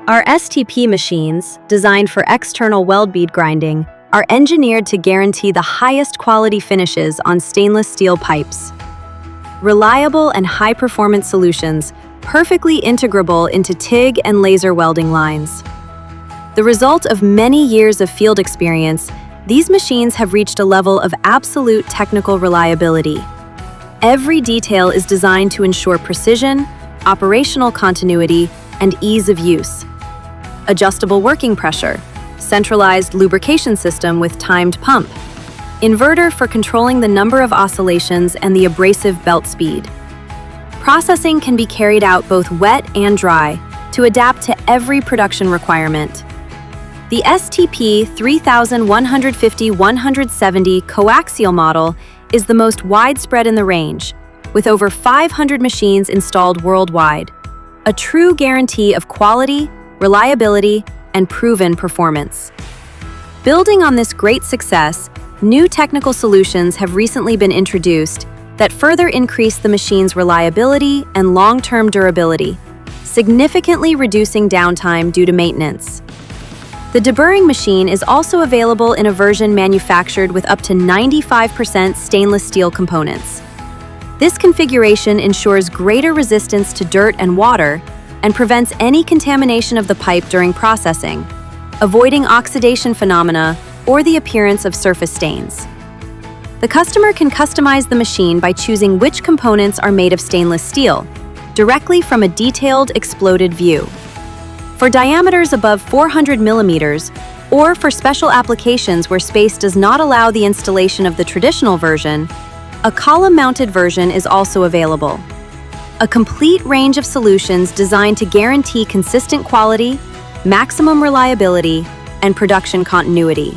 Our STP machines, designed for external weld bead grinding, are engineered to guarantee the highest quality finishes on stainless steel pipes. Reliable and high-performance solutions, perfectly integrable into TIG and laser welding lines. The result of many years of field experience, these machines have reached a level of absolute technical reliability. Every detail is designed to ensure precision, operational continuity, and ease of use. Adjustable working pressure, centralized lubrication system with timed pump, inverter for controlling the number of oscillations and the abrasive belt speed. Processing can be carried out both wet and dry to adapt to every production requirement. The STP 3150-170 coaxial model is the most widespread in the range, with over 500 machines installed worldwide, a true guarantee of quality, reliability, and proven performance. Building on this great success, new technical solutions have recently been introduced that further increase the machine's reliability and long-term durability, significantly reducing downtime due to maintenance. The deburring machine is also available in a version manufactured with up to 95% stainless steel components. This configuration ensures greater resistance to dirt and water and prevents any contamination of the pipe during processing, avoiding oxidation phenomena or the appearance of surface stains. The customer can customize the machine by choosing which components are made of stainless steel, directly from a detailed exploded view. For diameters above 400 millimeters, or for special applications where space does not allow the installation of the traditional version, a column-mounted version is also available. A complete range of solutions designed to guarantee consistent quality, maximum reliability, and production continuity.